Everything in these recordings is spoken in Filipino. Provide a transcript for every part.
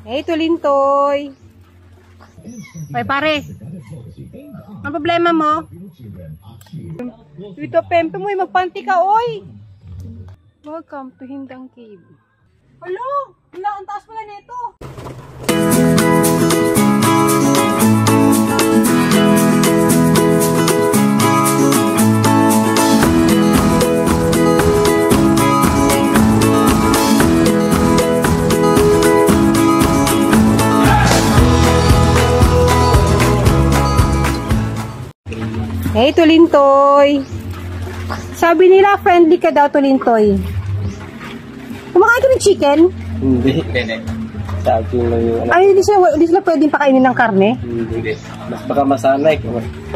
Hey, Tulintoy. Ay, pare. Ang problema mo? Ito, Pempe mo, magpanti ka, oy. Welcome to Hindang Cave. Hello! Ang taas pala nito. Hey, Tulintoy. Sabi nila, friendly ka daw, Tulintoy. Kumakain ka ng chicken? Hindi. Sabi lang yung Ay, hindi sila pwedeng pakainin ng karne? Hindi. Mas baka masanay.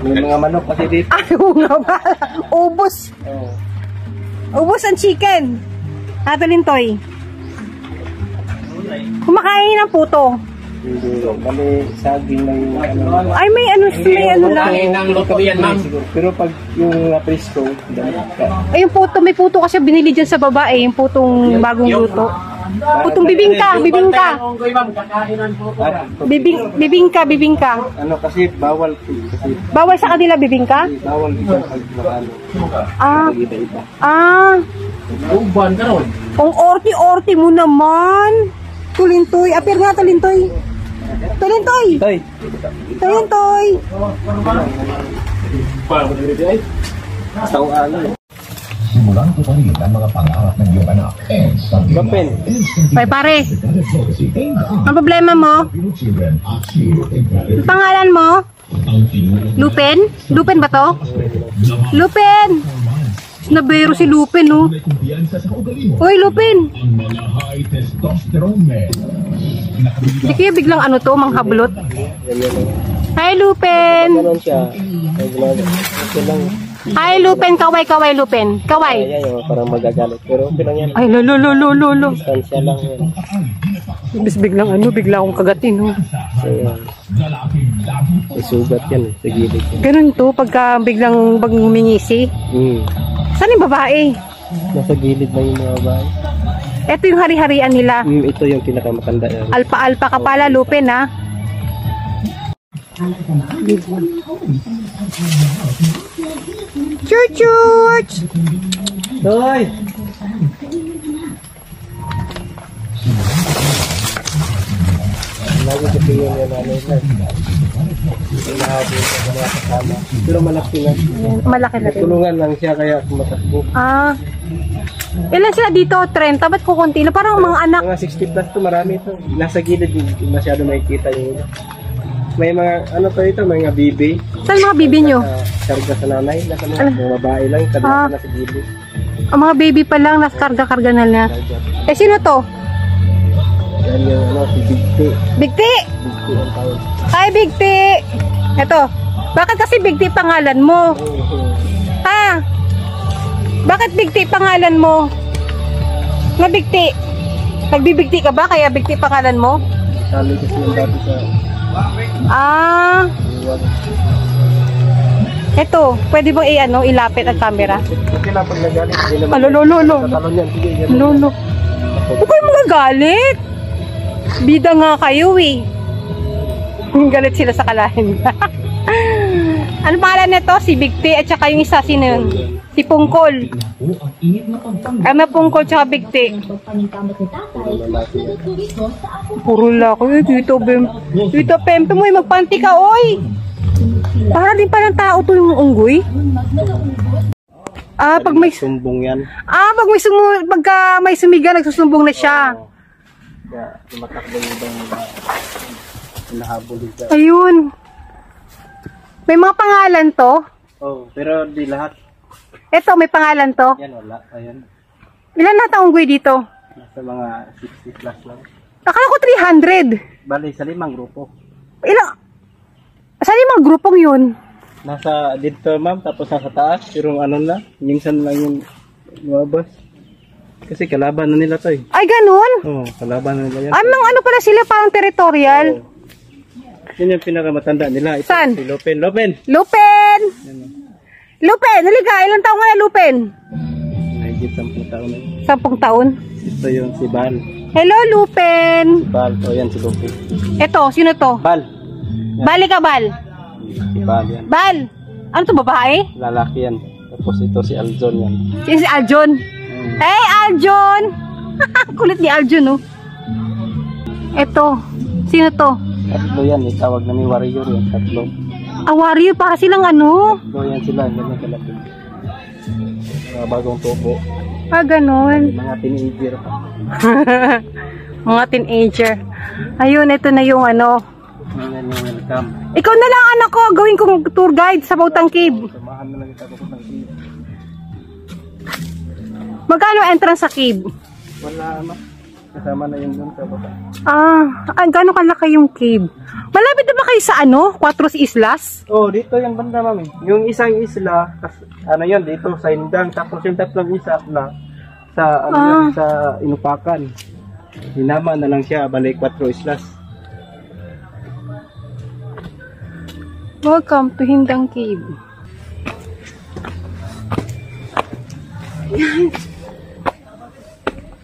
May mga manok kasi dito. Ay, nga ba? Ubos. Oh. Ubos ang chicken. Ha, Tulintoy? Kumakain ng puto. Hindi. Bali, saging lang yung ano. Ay, may ano lang. Pero pag yung presko, Ay, yung puto, may puto kasi binili dyan sa baba eh, yung putong bagong luto. Putong bibingka. Bibingka. Ano kasi bawal kasi Bawal sa kanila bibingka? bawal ito pag makano. Iba. Uban ka ron. Ang orti-orti mo naman. Tulintoy. Apir nga, Tulintoy. Tulintoy. Tay, Tulintoy. tawaan. Simulan ko pa rin ang mga pangarap ng iyong anak. Gapin. Ay, pare. Ang problema mo? Ang pangalan mo? Lupin? Lupin ba to? Lupin! Nabero si Lupin, no? Uy, Lupin! Hindi kaya biglang ano to, manghablot? Hi, Lupin! Ganon siya. Ito lang. Hi, Lupin! Kaway, Lupin! Kaway! Ayan yung parang magagalit. Pero okay lang yan. Ay, lo. Distansya lang yan. Ibig bigla akong kagatin, no? So yan. May sugat yan sa gilid. Ganun to, pagka biglang humingisi. Saan yung babae? Nasa gilid na yung mga bahay. Ito yung hari-harian nila. Ito yung pinakamatanda yan. Alpa ka pala, Lupin, ha? Church! Hoy! Lagi kasi yun yung nanay na. Inahabol sa mga kasama. Pero malaki na. Malaki na rin. Tulungan lang siya kaya kumatakbo. Ilan sila dito? 30? Ba't kukunti na? Parang mga anak. Mga 60 plus to, marami ito. Nasa gilid, masyado makikita yung may mga, ano to ito, mga bibi. Saan mga bibi nyo? Karga sa nanay. Nasa mga babae lang, kadang nasa gilid. Ang mga baby pa lang, nasa-karga-karga na na. Eh, sino to? Yan yung, si Bigti. Bigti! Bigti ang tawag. Hi, Bigti! Eto, bakit kasi Bigti pangalan mo? Ha? Bakit Bigti pangalan mo? Na Bigti? Nagbibigti ka ba kaya Bigti pangalan mo? Sali kasi yung dati sa Eto, pwede bang ilapit ang camera? okay na pag nagalit. Hindi naman. Lolo. Tatalon yan. Sige, yan. Lolo. Huwag kayo magagalit. Bida nga kayo eh. Galit sila sa kalahin. Ano pangalan nito? Si Bigti at saka yung isa, sino yun? Si Pungkol. May Pungkol tsaka Bigti. Puro lako yun. Dito, Pempe mo, magpanti ka, oy. Para din pa ng tao to yung unggoy. Pag may sumbong yan. Pagka may sumiga, nagsusumbong na siya. Kaya tumatakbo yung ibang hinahabol dito. Ayun. May mga pangalan to. Pero di lahat. Ito, may pangalan to. Yan, wala. Ayan. Ilan lahat ang unggoy dito? Nasa mga 60 plus lang. Akala ko 300. Bali, sa 5 grupo. Saan yung mga grupong yun? Nasa dito, ma'am, tapos nasa taas. Pero ano na, minsan lang yung lumabas. Kasi kalaban na nila to eh. Ay, ganun? Kalaban na nila yan. Ano pala sila, parang territorial? Yun yung pinakamatanda nila. Ito, saan? Si Lupin. Lupin! Lupin! Halika, ilang taong ka na, Lupin? Mahigit 10 taon na. 10 taon? Ito yung si Ban. Hello, Lupin. Bal. O yan si Lupi. Ito, sino to? Bal. Bali ka, Bal. Si Bal yan. Bal. Ano to, babae? Lalaki yan. Tapos ito si Aljon yan. Si Aljon. Hey, Aljon! Kulit ni Aljon, oh. Ito. Sino to? Tatlo yan. Itawag na ni Warrior yan. Tatlo. Warrior, para silang ano? Tatlo yan sila. Ganyan kalaki. Mga bagong tubo. Ganon. Mga teenager pa. Mga teenager. Ayun, ito na yung ano. Ngayon yung welcome. Ikaw na lang, anak ko. Gawin kong tour guide sa Bautang Cave. Samahan na lang kita ko ng cave. Magkano entrance sa cave? Wala ama. Kasama na yun dun sa baba. Gano'ng kalaki yung cave? Malapit na ba kayo sa ano? Cuatro Islas? Oh, dito yung banda mami. Yung isang isla, ano yun, dito sa Indang. Tapos yung tatlong isa na sa, ano yun, sa Inupakan. Hinama na lang siya, balik 4 islas. Welcome to Hindang Cave.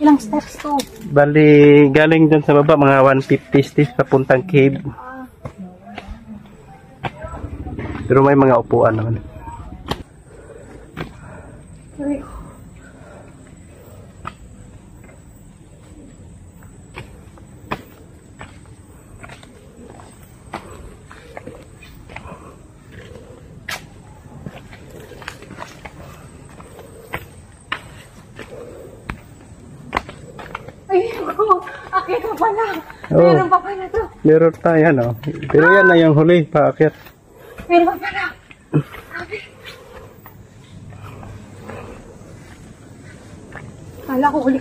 Ilang steps to? Bali, galing dun sa baba, mga 150 steps papuntang cave. Pero may mga upuan naman. Ay, akit pa pala. Oh. Meron pa pala to. Meron pa yan oh. Pero yan na yung huli, paakyat. Meron pa pala. Sabi. Kala ko uli.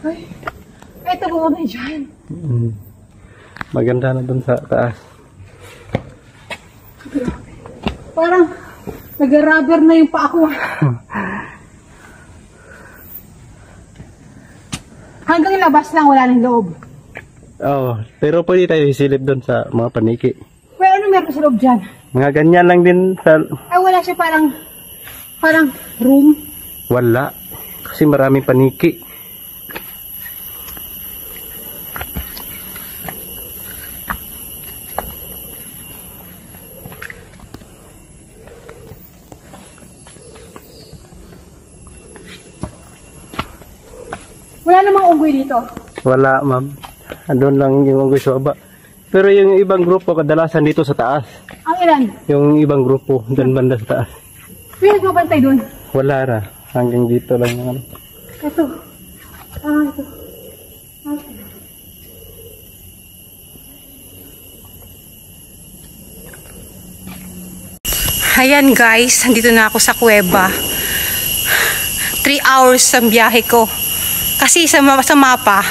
Ay, ito po na dyan. Maganda na dun sa taas. Parang nag-rubber na yung paa ko. Hanggang labas lang, wala ng loob. Oo, pero pwede tayo isilip dun sa mga paniki. Well, ano meron sa loob dyan? Mga ganyan lang din sa... Ay, wala siya parang room. Wala. Kasi maraming paniki. Wala namang unggoy dito. Wala, ma'am. Andun lang yung unggoy sa baba. Pero yung ibang grupo, kadalasan dito sa taas. Ang ilan? Yung ibang grupo, doon banda sa taas. May nagbabantay doon. Wala na. Hanggang dito lang yung ano. Ito. Ito. Ayan guys, nandito na ako sa kuweba. 3 hours ang biyahe ko. Kasi sa mapa,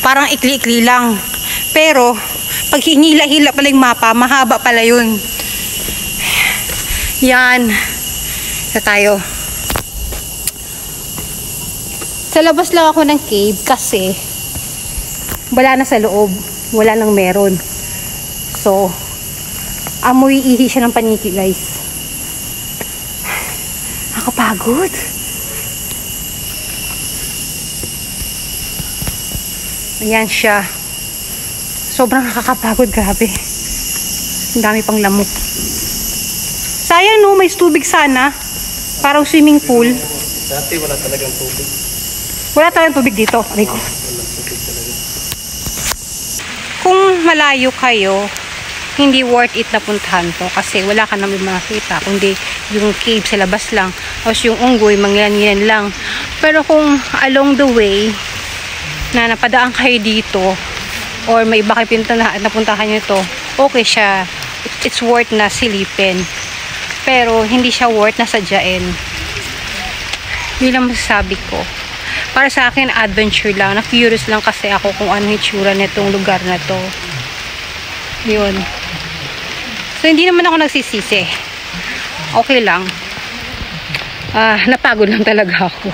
parang ikli-ikli lang. Pero, pag hinila-hila pala yung mapa, mahaba pala yun. Yan. Ito tayo. Sa labas lang ako ng cave kasi wala na sa loob. Wala nang meron. So, amoy ihi siya ng paniki guys. Nakapagod. Ayan siya. Sobrang nakakapagod, grabe. Ang dami pang lamok. Sayang no, may tubig sana. Parang swimming pool. Dati wala talagang tubig. Wala talagang tubig dito. Aray ko. Kung malayo kayo, hindi worth it na puntahan to kasi wala ka naman makakita kundi yung cave sa labas lang. Tapos yung unggoy, mangyan-yan lang. Pero kung along the way, na napadaan kayo dito or may iba kayo napuntahan nyo to, okay siya. It's worth na silipin. Pero hindi siya worth na sadyain. Yun lang masasabi ko. Para sa akin, adventure lang. Na-curious lang kasi ako kung ano hitsura nitong lugar na to. Yun. So, hindi naman ako nagsisisi. Okay lang. Napagod lang talaga ako.